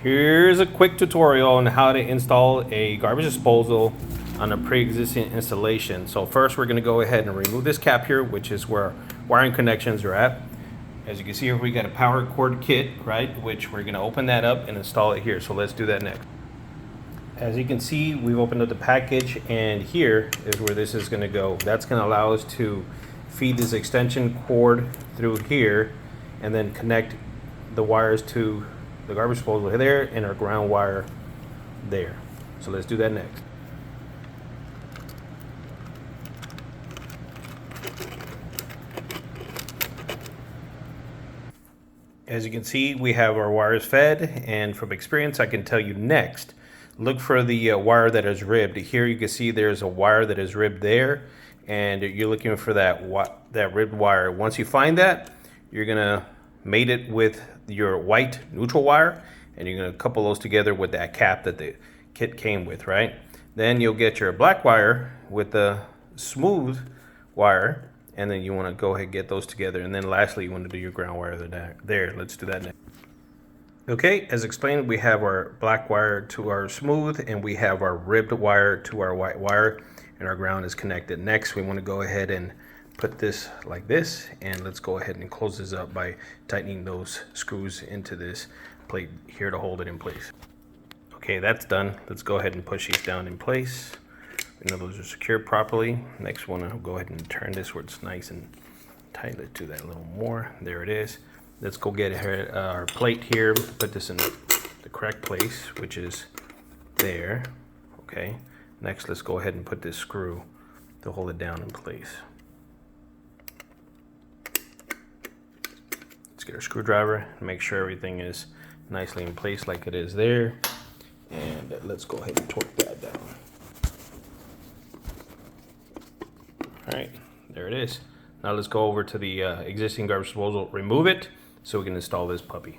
Here's a quick tutorial on how to install a garbage disposal on a pre-existing installation. So first we're going to go ahead and remove this cap here, which is where wiring connections are at. As you can see here, we got a power cord kit, right, which we're going to open that up and install it here. So let's do that next. As you can see, we've opened up the package, and here is where this is going to go. That's going to allow us to feed this extension cord through here and then connect the wires to the garbage disposal there and our ground wire there. So let's do that next. As you can see, we have our wires fed, and from experience I can tell you next, look for the wire that is ribbed. Here you can see there's a wire that is ribbed there, and you're looking for that ribbed wire. Once you find that, you're gonna mate it with your white neutral wire, and you're gonna couple those together with that cap that the kit came with, right? Then you'll get your black wire with the smooth wire, and then you want to go ahead and get those together. And then lastly, you want to do your ground wire there. Let's do that next. Okay, as explained, we have our black wire to our smooth, and we have our ribbed wire to our white wire, and our ground is connected. Next, we want to go ahead and put this like this, and let's go ahead and close this up by tightening those screws into this plate here to hold it in place. Okay, that's done. Let's go ahead and push these down in place. You know those are secured properly. Next, we want to go ahead and turn this where it's nice and tight. Let's do that a little more. There it is. Let's go get our plate here. Put this in the correct place, which is there. Okay. Next, let's go ahead and put this screw to hold it down in place. Let's get our screwdriver and make sure everything is nicely in place like it is there. And let's go ahead and torque that down. All right, there it is. Now let's go over to the existing garbage disposal, remove it, so we can install this puppy.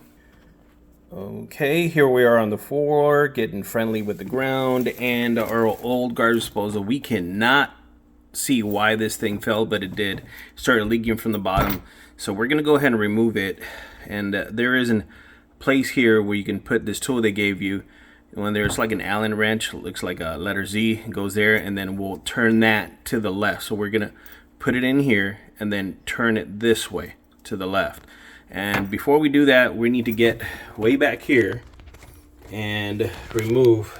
Okay, here we are on the floor, getting friendly with the ground and our old garbage disposal. We cannot see why this thing fell, but it did. It started leaking from the bottom. So we're gonna go ahead and remove it. And there is a place here where you can put this tool they gave you. When there's like an Allen wrench, it looks like a letter Z, it goes there, and then we'll turn that to the left. So we're gonna put it in here and then turn it this way to the left. And before we do that, we need to get way back here and remove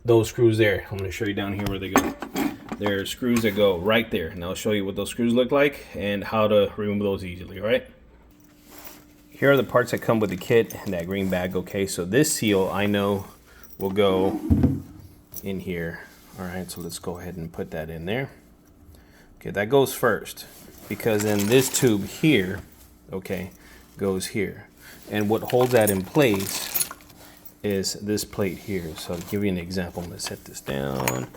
those screws there. I'm gonna show you down here where they go. There are screws that go right there, and I'll show you what those screws look like and how to remove those easily, all right? Here are the parts that come with the kit and that green bag. Okay, so this seal I know will go in here. All right, so let's go ahead and put that in there. Okay, that goes first because then this tube here, okay, goes here. And what holds that in place is this plate here. So I'll give you an example. I'm gonna set this down,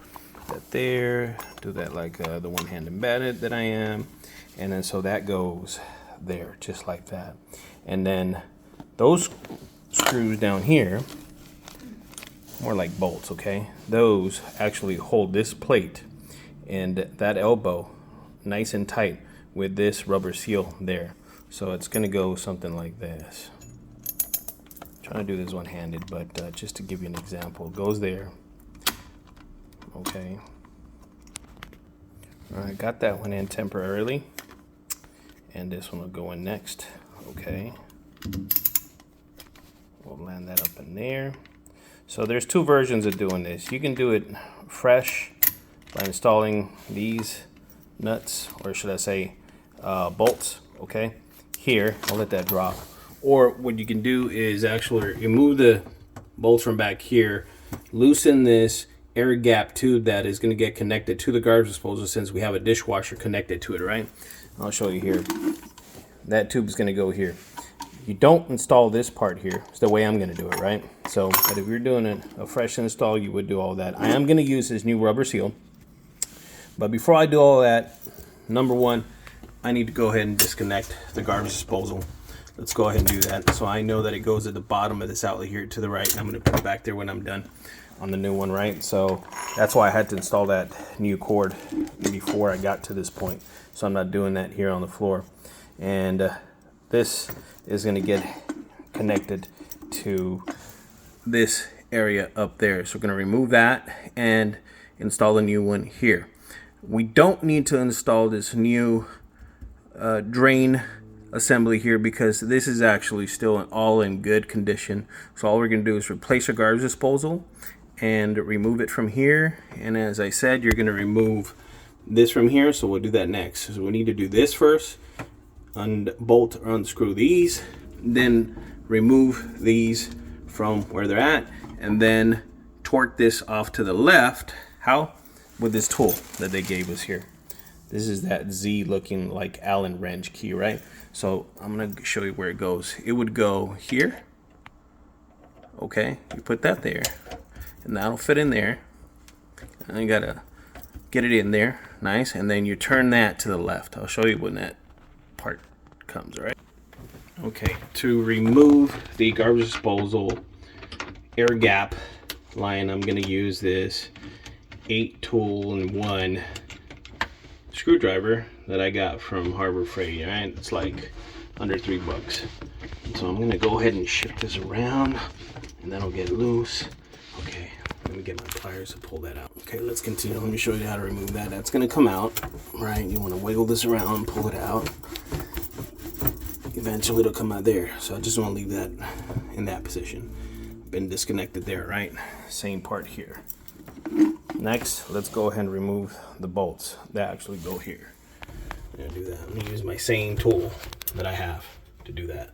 that there, do that like the one-handed bandit that I am. And then so that goes there, just like that. And then those screws down here, more like bolts, okay? Those actually hold this plate and that elbow nice and tight with this rubber seal there. So it's gonna go something like this. I'm trying to do this one-handed, but just to give you an example, it goes there, okay? All right, got that one in temporarily. And this one will go in next. Okay. We'll land that up in there. So there's two versions of doing this. You can do it fresh by installing these nuts, or should I say bolts, okay? Here, I'll let that drop. Or what you can do is actually remove the bolts from back here, loosen this air gap tube that is gonna get connected to the garbage disposal since we have a dishwasher connected to it, right? I'll show you here. That tube is going to go here. You don't install this part here. It's the way I'm going to do it, right? So, but if you're doing a fresh install, you would do all that. I am going to use this new rubber seal. But before I do all that, number one, I need to go ahead and disconnect the garbage disposal. Let's go ahead and do that. So I know that it goes at the bottom of this outlet here to the right. And I'm going to put it back there when I'm done on the new one, right? So that's why I had to install that new cord before I got to this point. So I'm not doing that here on the floor. And this is going to get connected to this area up there. So we're going to remove that and install a new one here. We don't need to install this new drain assembly here because this is actually still all in good condition. So all we're going to do is replace our garbage disposal and remove it from here. And as I said, you're going to remove this from here, so we'll do that next. So we need to do this first, unbolt or unscrew these, then remove these from where they're at, and then torque this off to the left. How? With this tool that they gave us here. This is that Z looking like Allen wrench key, right? So I'm gonna show you where it goes. It would go here. Okay, you put that there, and that'll fit in there. And you gotta get it in there, nice, and then you turn that to the left. I'll show you when that part comes, all right? Okay, to remove the garbage disposal air gap line, I'm gonna use this 8-tool-in-1 screwdriver that I got from Harbor Freight, right? It's like under $3. So I'm gonna go ahead and shift this around, and that'll get loose. Okay, let me get my pliers to pull that out. Okay, let's continue. Let me show you how to remove that. That's gonna come out, right? You wanna wiggle this around, pull it out. Eventually it'll come out there. So I just wanna leave that in that position. Been disconnected there, right? Same part here. Next, let's go ahead and remove the bolts that actually go here. I'm gonna do that. I'm gonna use my same tool that I have to do that.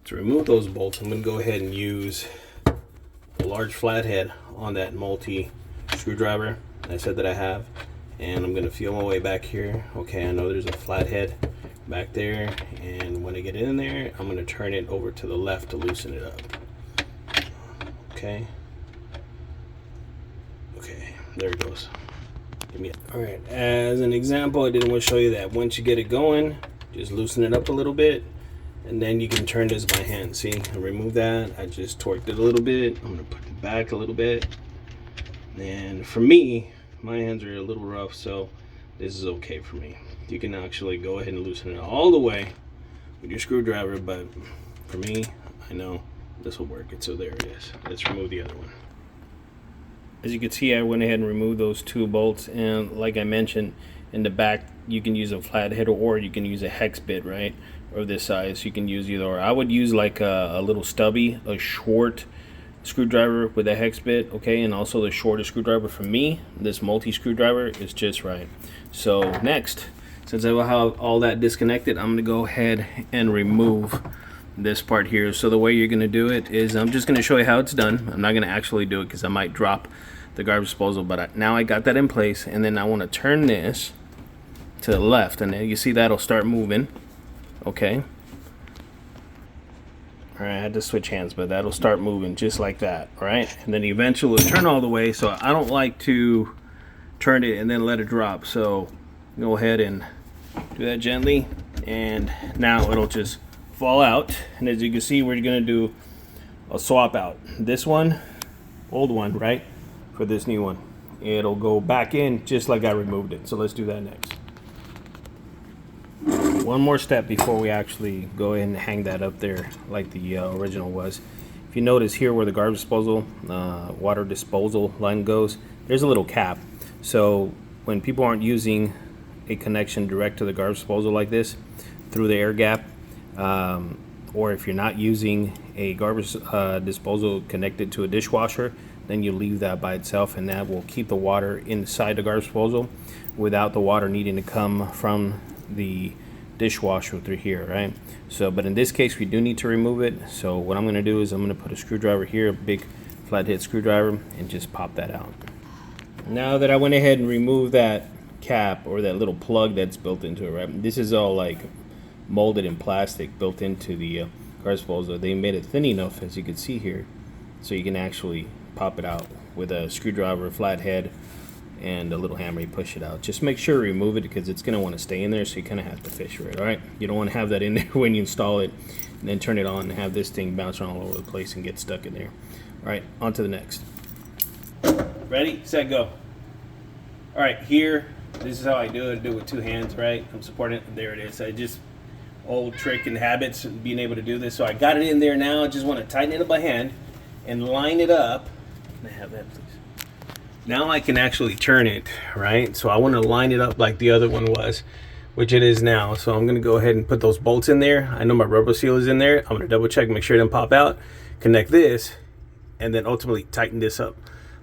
To remove those bolts, I'm gonna go ahead and use a large flathead on that multi screwdriver that I said that I have, and I'm gonna feel my way back here. Okay, I know there's a flathead back there, and when I get in there, I'm gonna turn it over to the left to loosen it up. Okay. Okay, there it goes. All right, as an example, I didn't want to show you that. Once you get it going, just loosen it up a little bit, and then you can turn this by hand. See, I removed that. I just torqued it a little bit. I'm gonna put it back a little bit. And for me, my hands are a little rough, so this is okay for me. You can actually go ahead and loosen it all the way with your screwdriver, but for me, I know this will work. So there it is. Let's remove the other one. As you can see, I went ahead and removed those 2 bolts, and like I mentioned, in the back you can use a flathead or you can use a hex bit, right, or this size. You can use either or. I would use like a little stubby, a short screwdriver with a hex bit, okay, and also the shortest screwdriver. For me, this multi screwdriver is just right. So next, since I will have all that disconnected, I'm gonna go ahead and remove this part here. So the way you're going to do it is, I'm just going to show you how it's done. I'm not going to actually do it because I might drop the garbage disposal, but now I got that in place, and then I want to turn this to the left, and then you see that'll start moving. Okay, all right, I had to switch hands, but that'll start moving just like that. All right, and then eventually it'll turn all the way. So I don't like to turn it and then let it drop, so go ahead and do that gently, and now it'll just fall out. And as you can see, we're gonna do a swap out. This one, old one, right, for this new one. It'll go back in just like I removed it. So let's do that next. One more step before we actually go ahead and hang that up there like the original was. If you notice here where the garbage disposal, water disposal line goes, there's a little cap. So when people aren't using a connection direct to the garbage disposal like this through the air gap, or if you're not using a garbage disposal connected to a dishwasher, then you leave that by itself, and that will keep the water inside the garbage disposal without the water needing to come from the dishwasher through here, right? So, but in this case, we do need to remove it. So what I'm going to do is I'm going to put a screwdriver here, a big flathead screwdriver, and just pop that out. Now that I went ahead and removed that cap or that little plug that's built into it, right? This is all like molded in plastic built into the garbage disposal. They made it thin enough, as you can see here, so you can actually pop it out with a screwdriver, flathead, and a little hammer. You push it out. Just make sure to remove it because it's going to want to stay in there, so you kind of have to fish for it. All right, you don't want to have that in there when you install it and then turn it on and have this thing bounce around all over the place and get stuck in there. All right, on to the next. Ready, set, go. All right, here, this is how I do it. I do it with 2 hands, right? I'm supporting it. There it is. I just old trick and habits and being able to do this. So I got it in there now. I just want to tighten it up by hand and line it up. Can I have that, please? Now I can actually turn it, right? So I want to line it up like the other one was, which it is now. So I'm going to go ahead and put those bolts in there. I know my rubber seal is in there. I'm going to double check, make sure it doesn't pop out, connect this, and then ultimately tighten this up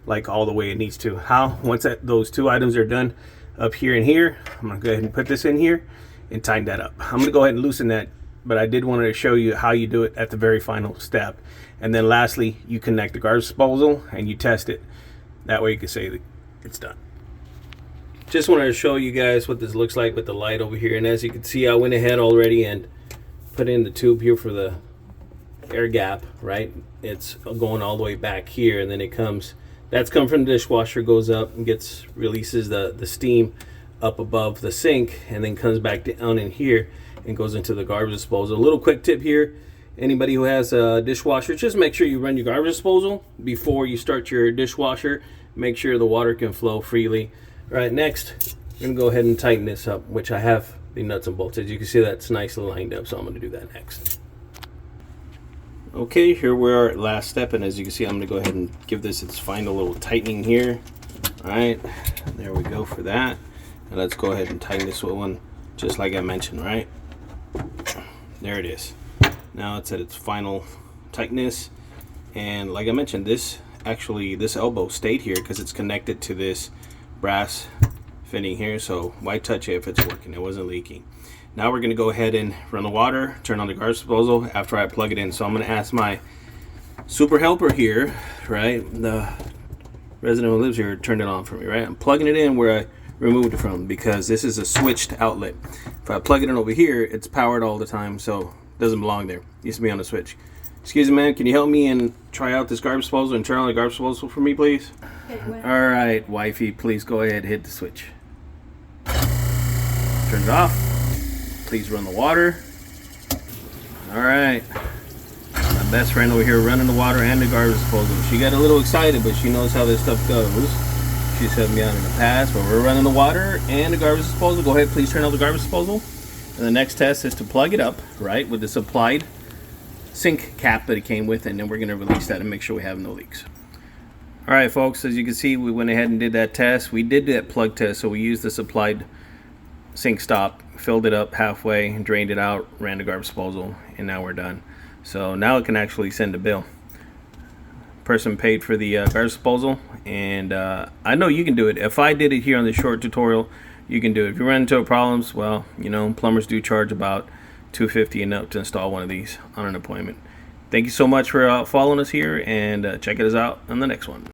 like all the way it needs to. How? Once those two items are done up here and here, I'm going to go ahead and put this in here and tighten that up. I'm going to go ahead and loosen that, but I did want to show you how you do it at the very final step. And then lastly, you connect the garbage disposal and you test it. That way you can say that it's done. Just wanted to show you guys what this looks like with the light over here. And as you can see, I went ahead already and put in the tube here for the air gap, right? It's going all the way back here, and then it comes, that's come from the dishwasher, goes up and releases the steam up above the sink, and then comes back down in here and goes into the garbage disposal. A little quick tip here. Anybody who has a dishwasher, just make sure you run your garbage disposal before you start your dishwasher. Make sure the water can flow freely. All right, next, I'm gonna go ahead and tighten this up, which I have the nuts and bolts. As you can see, that's nicely lined up, so I'm gonna do that next. Okay, here we are at last step, and as you can see, I'm gonna go ahead and give this its final little tightening here. All right, there we go for that. And let's go ahead and tighten this one, just like I mentioned, right? There it is. Now it's at its final tightness, and like I mentioned, this elbow stayed here because it's connected to this brass fitting here, so why touch it if it's working? It wasn't leaking. Now we're going to go ahead and run the water, turn on the garbage disposal after I plug it in. So I'm going to ask my super helper here, right, the resident who lives here, turn it on for me, right? I'm plugging it in where I removed it from, because this is a switched outlet. If I plug it in over here, it's powered all the time, so doesn't belong there. It used to be on the switch. Excuse me, man, can you help me and try out this garbage disposal and turn on the garbage disposal for me, please? All right, wifey, please go ahead, hit the switch. Turn it off. Please run the water. All right. My best friend over here running the water and the garbage disposal. She got a little excited, but she knows how this stuff goes. She's helped me out in the past, but we're running the water and the garbage disposal. Go ahead, please turn on the garbage disposal. And the next test is to plug it up, right, with the supplied sink cap that it came with, and then we're going to release that and make sure we have no leaks. All right, folks, as you can see, we went ahead and did that test. We did that plug test, so we used the supplied sink stop, filled it up halfway, drained it out, ran the garbage disposal, and now we're done. So now it can actually send a bill. Person paid for the garbage disposal, and I know you can do it. If I did it here on this short tutorial, you can do it. If you run into problems, well, you know, plumbers do charge about $250 and up to install one of these on an appointment. Thank you so much for following us here, and check us out on the next one.